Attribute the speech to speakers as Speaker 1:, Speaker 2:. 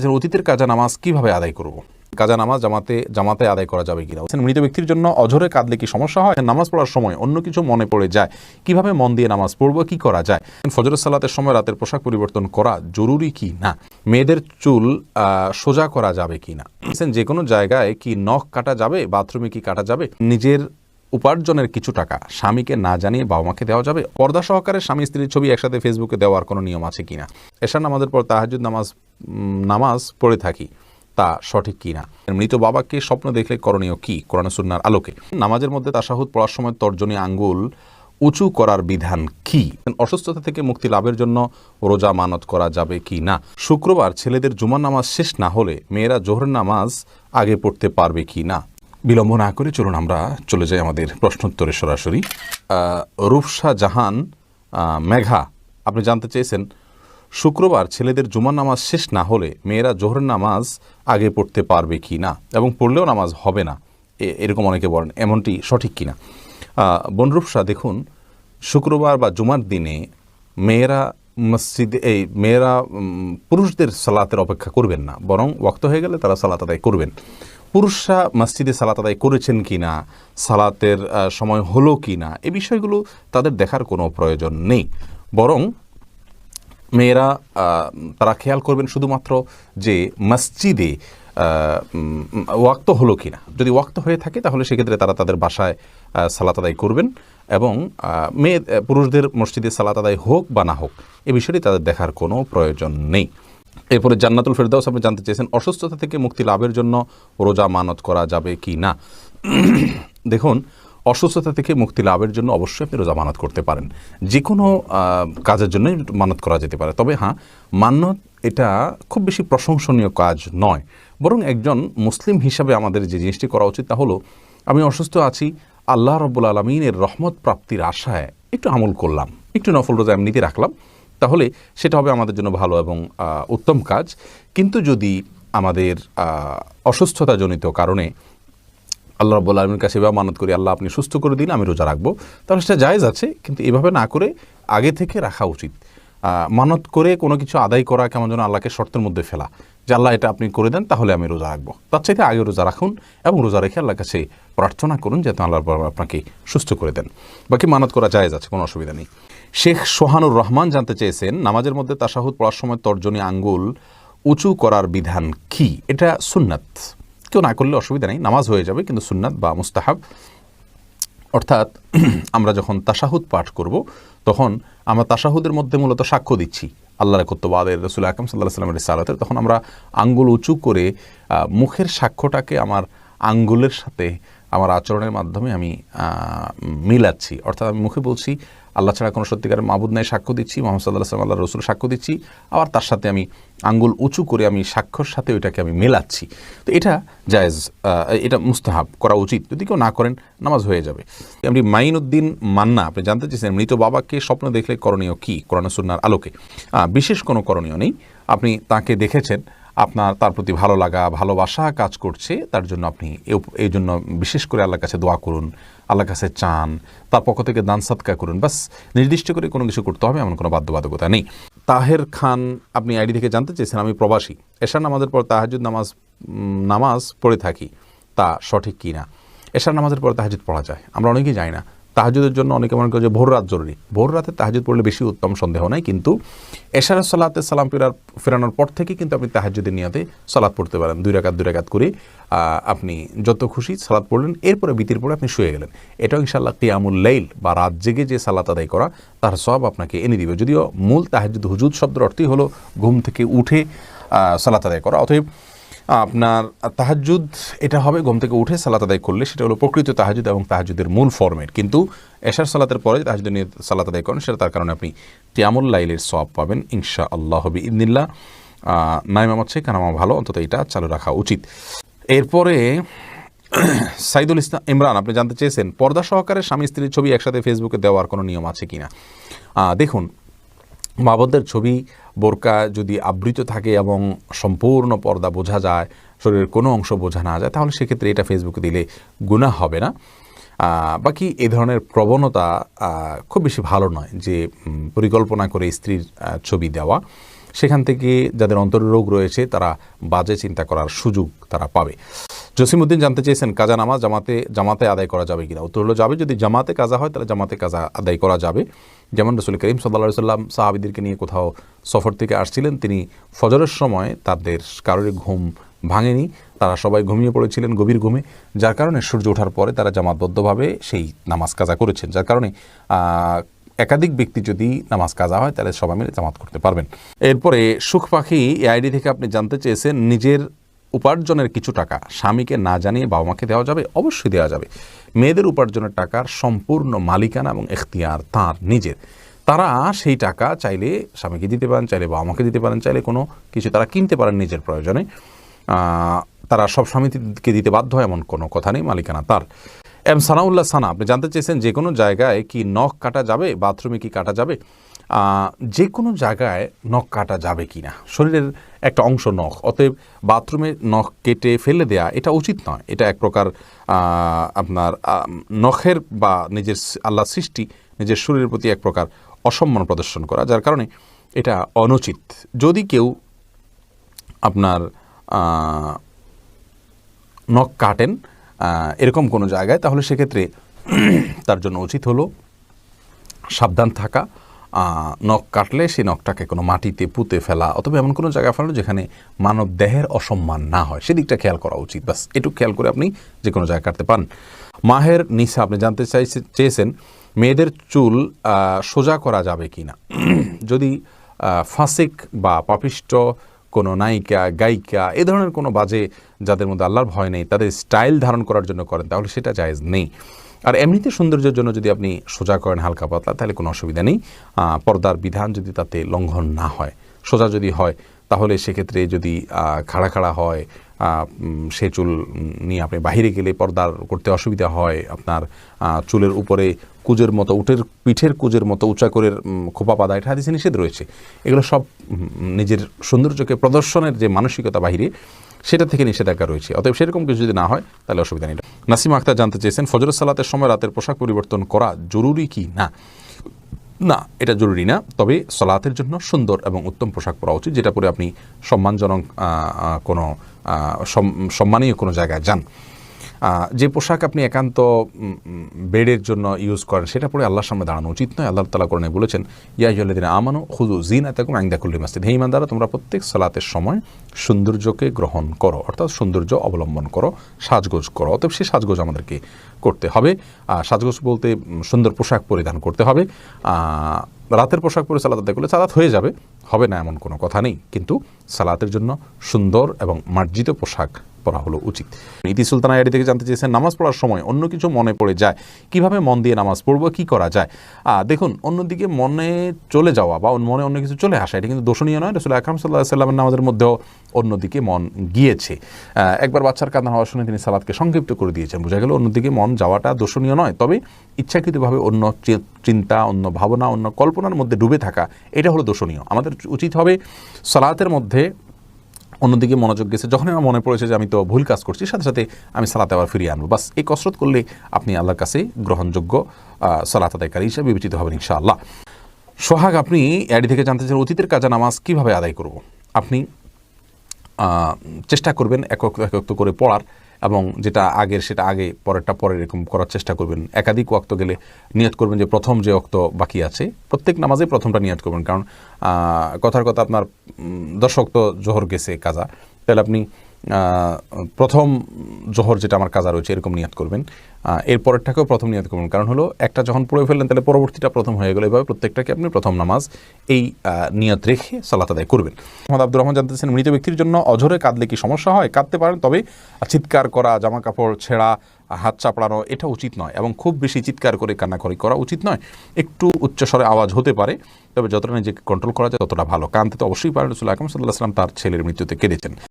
Speaker 1: চাচ্ছেন অতীতের কাজা নামাজ কিভাবে আদায় করব। কাজা নামাজ জামাতে আদায় করা যাবে কিনা। মৃত ব্যক্তির জন্য অঝরে কাঁদলে কি সমস্যা হয়? নামাজ পড়ার সময় অন্য কিছু মনে পড়ে যায়, কিভাবে মন দিয়ে নামাজ পড়ব, কি করা যায়? ফজরের সালাতের সময় রাতের পোশাক পরিবর্তন করা জরুরি কি না? মেয়েদের চুল সোজা করা যাবে কি না? যে কোনো জায়গায় কি নখ কাটা যাবে? বাথরুমে কি কাটা যাবে? নিজের উপার্জনের কিছু টাকা স্বামীকে না জানিয়ে বাবা মাকে দেওয়া যাবে? পর্দা সহকারে স্বামী স্ত্রীর ছবি একসাথে ফেসবুকে দেওয়ার কোনো নিয়ম আছে কিনা? এশার নামাজের পর তাহাজ্জুদ নামাজ পড়ে থাকি, তা সঠিক কিনা? মৃত বাবাকে স্বপ্ন দেখলে করণীয় কি কোরআন সুন্নাহর আলোকে? নামাজের মধ্যে তাশাহুদ পড়ার সময় তর্জনী আঙ্গুল উঁচু করার বিধান কি? অসুস্থতা থেকে মুক্তি লাভের জন্য রোজা মানত করা যাবে কি না? শুক্রবার ছেলেদের জুমার নামাজ শেষ না হলে মেয়েরা জোহরের নামাজ আগে পড়তে পারবে কি না? বিলম্ব না করে চলুন আমরা চলে যাই আমাদের প্রশ্নোত্তরে সরাসরি। রূপসা জাহান মেঘা আপনি জানতে চেয়েছেন, শুক্রবার ছেলেদের জুমার নামাজ শেষ না হলে মেয়েরা জোহরের নামাজ আগে পড়তে পারবে কি না, এবং পড়লেও নামাজ হবে না, এরকম অনেকে বলেন, এমনটি সঠিক কিনা? বনরূপসা, দেখুন, শুক্রবার বা জুমার দিনে মেয়েরা মেয়েরা পুরুষদের সালাতের অপেক্ষা করবেন না, বরং ওয়াক্ত হয়ে গেলে তারা সালাত আদায় করবেন। পুরুষরা মসজিদে সালাত আদায় করেছেন কি না, সালাতের সময় হলো কি না, এই বিষয়গুলো তাদের দেখার কোনো প্রয়োজন নেই, বরং মেয়েরা তারা খেয়াল করবেন শুধুমাত্র যে মসজিদে ওয়াক্ত হলো কি না। যদি ওয়াক্ত হয়ে থাকে তাহলে সেক্ষেত্রে তারা তাদের বাসায় সালাত আদায় করবেন, এবং পুরুষদের মসজিদে সালাত আদায় হোক বা না হোক এ বিষয়টি তাদের দেখার কোনো প্রয়োজন নেই। এরপরে জান্নাতুল ফেরদাউস আপনি জানতে চেয়েছেন, অসুস্থতা থেকে মুক্তি লাভের জন্য রোজা মানত করা যাবে কি না? দেখুন, অসুস্থতা থেকে মুক্তি লাভের জন্য অবশ্যই আপনি রোজা মানত করতে পারেন, যে কোনো কাজের জন্যই মানত করা যেতে পারে। তবে হ্যাঁ, মানত এটা খুব বেশি প্রশংসনীয় কাজ নয়, বরং একজন মুসলিম হিসাবে আমাদের যে জিনিসটি করা উচিত তা হলো, আমি অসুস্থ আছি, আল্লাহ রাব্বুল আলামিনের রহমত প্রাপ্তির আশায় একটু আমল করলাম, একটু নফল রোজা এমনিতে রাখলাম, তাহলে সেটা হবে আমাদের জন্য ভালো এবং উত্তম কাজ। কিন্তু যদি আমাদের অসুস্থতাজনিত কারণে আল্লাহ রাব্বুল আলামিনের কাছে এভাবে মানত করি, আল্লাহ আপনি সুস্থ করে দিন, আমি রোজা রাখবো, তাহলে সেটা জায়েজ আছে, কিন্তু এভাবে না করে আগে থেকে রাখা উচিত। মানত করে কোনো কিছু আদায় করা কেমন যেন আল্লাহকে শর্তের মধ্যে ফেলা, যে আল্লাহ এটা আপনি করে দেন তাহলে আমি রোজা রাখবো। তার চাইতে আগে রোজা রাখুন এবং রোজা রেখে আল্লাহর কাছে প্রার্থনা করুন যাতে আল্লাহ আপনাকে সুস্থ করে দেন। বাকি মানত করা জায়েজ আছে, কোনো অসুবিধা নেই। শেখ সোহানুর রহমান জানতে চেয়েছেন, নামাজের মধ্যে তাশাহুদ পড়ার সময় তর্জনী আঙ্গুল উঁচু করার বিধান কি? এটা সুন্নাত, কেউ না করলে অসুবিধা নেই, নামাজ হয়ে যাবে, কিন্তু সুন্নাত বা মুস্তাহাব। অর্থাৎ আমরা যখন তাশাহুদ পাঠ করব তখন আমরা তাশাহুদের মধ্যে মূলত সাক্ষ্য দিচ্ছি আল্লাহর একত্ববাদের, রাসূল আকরাম সাল্লাল্লাহু আলাইহি ওয়াসাল্লামের রিসালাতের, তখন আমরা আঙ্গুল উঁচু করে মুখের সাক্ষ্যটাকে আমার আঙ্গুলের সাথে আমার আচরণের মাধ্যমে আমি মিলাচ্ছি। অর্থাৎ আমি মুখে বলছি আল্লাহ ছাড়া কোনো সত্যিকারের মাবুদ নাই, সাক্ষ্য দিচ্ছি, মুহাম্মদ সাল্লাল্লাহু আলাইহি ওয়াসাল্লাম আল্লাহর রাসূল সাক্ষ্য দিচ্ছি, আবার তার সাথে আমি আঙ্গুল উঁচু করে আমি সাক্ষ্যর সাথে ওইটাকে আমি মেলাচ্ছি। তো এটা জায়েজ, এটা মুস্তাহাব, করা উচিত। যদি কেউ না করেন নামাজ হয়ে যাবে। আপনি মাইনুদ্দিন মান্না আপনি জানতে চেয়েছেন, মৃত বাবাকে স্বপ্ন দেখলে করণীয় কি কোরআন সুন্নাহর আলোকে? বিশেষ কোনো করণীয় নেই। আপনি তাকে দেখেছেন, আপনার তার প্রতি ভালো লাগা ভালোবাসা কাজ করছে, তার জন্য আপনি এই জন্য বিশেষ করে আল্লাহর কাছে দোয়া করুন, আল্লাহর কাছে চান, তার পক্ষ থেকে দান সাদকা করুন, বাস। নির্দিষ্ট করে কোনো কিছু করতে হবে এমন কোনো বাধ্যবাধকতা নেই। তাহের খান আপনি আইডি থেকে জানতে চেয়েছেন, আমি প্রবাসী, এশার নামাজের পর তাহাজ্জুদ নামাজ পড়ে থাকি, তা সঠিক কি না? এশার নামাজের পর তাহাজ্জুদ পড়া যায়, আমরা অনেকেই জানি না। তাহাজ্জুদের জন্য অনেকে মনে করে যে ভোর রাত জরুরি, ভোর রাতে তাহাজ্জুদ পড়লে বেশি উত্তম, সন্দেহ নাই, কিন্তু এশারের সালাতে সালাম ফেরানোর পর থেকে কিন্তু আপনি তাহাজ্জুদের নিয়তে সালাত পড়তে পারেন, 2 রাকাত করে আপনি যত খুশি সালাত পড়লেন, এরপরে বিতির পরে আপনি শুয়ে গেলেন। এটাও ইনশাআল্লাহ কিয়ামুল লাইল বা রাত জেগে যে সালাত আদায় করা তার সওয়াব আপনাকে এনে দিবে। যদিও মূল তাহাজ্জুদ হুজুদ শব্দের অর্থই হলো ঘুম থেকে উঠে সালাত আদায় করা, অতএব আপনার তাহাজ্জুদ এটা হবে ঘুম থেকে উঠে সালাত আদায় করলে, সেটা হলো প্রকৃত তাহাজ্জুদ এবং তাহাজ্জুদের মূল ফরম্যাট। কিন্তু এশার সালাতের পরে তাহাজ্জুদের নিয়ে সালাত আদায় করেন, সেটা তার কারণে আপনি কিয়ামুল লাইলের সওয়াব পাবেন ইনশাআল্লাহ বিইذনিল্লাহ। নাইমা হচ্ছে কানামা ভালো, অন্তত এটা চালু রাখা উচিত। এরপরে সাইদুল ইসলাম ইমরান আপনি জানতে চেয়েছেন, পর্দা সহকারে স্বামী স্ত্রীর ছবি একসাথে ফেসবুকে দেওয়ার কোনো নিয়ম আছে কিনা? দেখুন, মাবদের ছবি বোরকা যদি আবৃত থাকে এবং সম্পূর্ণ পর্দা বোঝা যায়, শরীরের কোনো অংশ বোঝা না যায়, তাহলে সেক্ষেত্রে এটা ফেসবুকে দিলে গুনাহ হবে না। বাকি এ ধরনের প্রবণতা খুব বেশি ভালো নয়, যে পরিকল্পনা করে স্ত্রীর ছবি দেওয়া। সেখান থেকে যাদের অন্তরের রোগ রয়েছে তারা বাজে চিন্তা করার সুযোগ তারা পাবে। জসিমউদ্দিন জানতে চেয়েছেন কাজা নামাজ জামাতে আদায় করা যাবে কিনা। উত্তর হলো যাবে। যদি জামাতে কাজা হয় তাহলে জামাতে কাজা আদায় করা যাবে। যেমন রাসূল করিম সাল্লাল্লাহু আলাইহি সাল্লাম সাহাবীদেরকে নিয়ে কোথাও সফর থেকে আসছিলেন, তিনি ফজরের সময় তাদের কারোর ঘুম ভাঙেনি, তারা সবাই ঘুমিয়ে পড়েছিলেন গভীর ঘুমে, যার কারণে সূর্য ওঠার পরে তারা জামাতবদ্ধভাবে সেই নামাজ কাজা করেছেন। যার কারণে একাধিক ব্যক্তি যদি নামাজ কাজা হয় তাহলে সবাই মিলে জামাত করতে পারবেন। এরপরে সুখ পাখি এই আইডি থেকে আপনি জানতে চেয়েছেন নিজের উপার্জনের কিছু টাকা স্বামীকে না জানিয়ে বাবা মাকে দেওয়া যাবে। অবশ্যই দেওয়া যাবে। মেয়েদের উপার্জনের টাকার সম্পূর্ণ মালিকানা এবং এখতিয়ার তার নিজের। তারা সেই টাকা চাইলে স্বামীকে দিতে পারেন, চাইলে বাবা মাকে দিতে পারেন, চাইলে কোনো কিছু তারা কিনতে পারেন নিজের প্রয়োজনে। তারা সব স্বামীকে দিতে বাধ্য হয় এমন কোনো কথা নেই, মালিকানা তার। এম সানাউল্লাহ সানা আপনি জানতে চেয়েছেন যে কোনো জায়গায় কি নখ কাটা যাবে, বাথরুমে কি কাটা যাবে। যে কোনো জায়গায় নখ কাটা যাবে কি না, শরীরের একটা অংশ নখ, অতএব বাথরুমে নখ কেটে ফেলে দেয়া এটা উচিত নয়। এটা এক প্রকার আপনার নখের বা নিজের আল্লাহ সৃষ্টি নিজের শরীরের প্রতি এক প্রকার অসম্মান প্রদর্শন করা, যার কারণে এটা অনুচিত। যদি কেউ আপনার নখ কাটেন এরকম কোনো জায়গায়, তাহলে সেক্ষেত্রে তার জন্য উচিত হলো সাবধান থাকা। নখ কাটলে সেই নখটাকে কোনো মাটিতে পুঁতে ফেলা অথবা এমন কোনো জায়গায় ফেলানো যেখানে মানব দেহের অসম্মান না হয়, সেদিকটা খেয়াল করা উচিত। বাস এটুকু খেয়াল করে আপনি যে কোনো জায়গায় কাটতে পারেন। মাহের নিসা আপনি জানতে চেয়েছেন মেয়েদের চুল সোজা করা যাবে কি না। যদি ফাসিক বা পাপিষ্ট কোনো নায়িকা গায়িকা এ ধরনের কোনো বাজে যাদের মধ্যে আল্লাহর ভয় নেই তাদের স্টাইল ধারণ করার জন্য করেন তাহলে সেটা জায়েজ নেই। আর এমনিতে সৌন্দর্যের জন্য যদি আপনি সোজা করেন হালকা পাতলা তাহলে কোনো অসুবিধা নেই। পর্দার বিধান যদি তাতে লঙ্ঘন না হয়, সোজা যদি হয় তাহলে সেক্ষেত্রে যদি খাড়া খাড়া হয় সে চুল নিয়ে আপনি বাহিরে গেলে পর্দার করতে অসুবিধা হয়, আপনার চুলের উপরে কুজের মতো পিঠের কুজের মতো উঁচা করে খোপা বাঁধা, এটা হাদিসে নিষেধ রয়েছে। এগুলো সব নিজের সৌন্দর্যকে প্রদর্শনের যে মানসিকতা বাহিরে সেটা থেকে নিষেধাজ্ঞা রয়েছে। অতএব সেরকম কিছু যদি না হয় তাহলে অসুবিধা নেই। নাসিমা আক্তার জানতে চেয়েছেন ফজরের সালাতের সময় রাতের পোশাক পরিবর্তন করা জরুরি কি না। না, এটা জরুরি না, তবে সালাতের জন্য সুন্দর এবং উত্তম পোশাক পরা উচিত, যেটা পরে আপনি সম্মানজনক কোনো সম্মানীয় কোনো জায়গায় যান। যে পোশাক আপনি একান্ত বেডের জন্য ইউজ করেন সেটা পরে আল্লাহর সামনে দাঁড়ানো উচিত নয়। আল্লাহ তাআলা কোরআনে বলেছেন ইয়া আইয়ুহাল্লাযীনা আমানু খুযু যিনাতাকুম ইনদা কুল্লি মাসজিদ। হে ঈমানদাররা, তোমরা প্রত্যেক সালাতের সময় সৌন্দর্যকে গ্রহণ করো, অর্থাৎ সৌন্দর্য অবলম্বন করো, সাজগোজ করো। অতএব সেই সাজগোজ আমাদেরকে করতে হবে। সাজগোজ বলতে সুন্দর পোশাক পরিধান করতে হবে। রাতের পোশাক পরে সালাত আদায় করলে সালাত হয়ে যাবে, হবে না এমন কোনো কথা নেই, কিন্তু সালাতের জন্য সুন্দর এবং মার্জিত পোশাক পড়া হলো উচিত। ইতি সুলতানা আইডি থেকে জানতে চেয়েছেন নামাজ পড়ার সময় অন্য কিছু মনে পড়ে যায়, কিভাবে মন দিয়ে নামাজ পড়বো, কি করা যায়। দেখুন, অন্যদিকে মনে চলে যাওয়া বা মনে অন্য কিছু চলে আসা এটা কিন্তু দোষণীয় নয়। রাসূল আকরাম সাল্লাল্লাহু আলাইহি ওয়াসাল্লামের নামাজের মধ্যেও অন্যদিকে মন গিয়েছে। একবার বাচ্চার কান্না হওয়া শুনে তিনি সালাতকে সংক্ষিপ্ত করে দিয়েছেন, বোঝা গেল অন্যদিকে মন যাওয়াটা দোষণীয় নয়। তবে ইচ্ছাকৃতভাবে অন্য চিন্তা, অন্য ভাবনা, অন্য কল্পনার মধ্যে ডুবে থাকা এটা হলো দোষণীয়। আমাদের উচিত হবে সালাতের মধ্যে অন্যদিকে মনোযোগ গেছে, যখন আমার মনে পড়েছে যে আমি তো ভুল কাজ করছি, সাথে সাথে আমি সালাতে আবার ফিরিয়ে আনবো। বাস এই কসরত করলে আপনি আল্লাহর কাছে গ্রহণযোগ্য সালাত আদায়কারী হিসেবে বিবেচিত হবেন ইনশাআল্লাহ। সোহাগ আপনি অ্যাডি থেকে জানতে চান অতীতের কাজা নামাজ কিভাবে আদায় করব। আপনি চেষ্টা করবেন একক করে পড়ার, এবং যেটা আগের সেটা আগে, পরেরটা পরে, এরকম করার চেষ্টা করবেন। একাধিক ওয়াক্ত গেলে নিয়ত করবেন যে প্রথম যে ওয়াক্ত বাকি আছে প্রত্যেক নামাজে প্রথমটা নিয়ত করবেন। কারণ কথার কথা আপনার 10 ওয়াক্ত জোহর গেছে কাজা, তাহলে আপনি প্রথম জোহর যেটা আমার কাজা রয়েছে এরকম নিয়ত করবেন। এর পরেরটাকেও প্রথম নিয়ত করবেন, কারণ হলো একটা যখন পড়ে ফেললেন তাহলে পরবর্তীটা প্রথম হয়ে গেল। এভাবে প্রত্যেকটাকে আপনি প্রথম নামাজ এই নিয়ত রেখে সালাত আদায় করবেন। মোহাম্মদ আব্দুর রহমান জানতেছেন মৃত ব্যক্তির জন্য অঝরে কাঁদলে কি সমস্যা হয়। কাঁদতে পারেন, তবে চিৎকার করা, জামা কাপড় ছেঁড়া, হাত চাপড়ানো এটা উচিত নয়, এবং খুব বেশি চিৎকার করে কান্নাকারি করা উচিত নয়। একটু উচ্চস্বরে আওয়াজ হতে পারে, তবে যতটা নিজেকে কন্ট্রোল করা যায় ততটা ভালো। কাঁদতে তো অবশ্যই পারেন। রাসূল আকরাম সাল্লাল্লাহু আলাইহি ওয়াসাল্লাম তার ছেলের মৃত্যুতে কেঁদেছেন।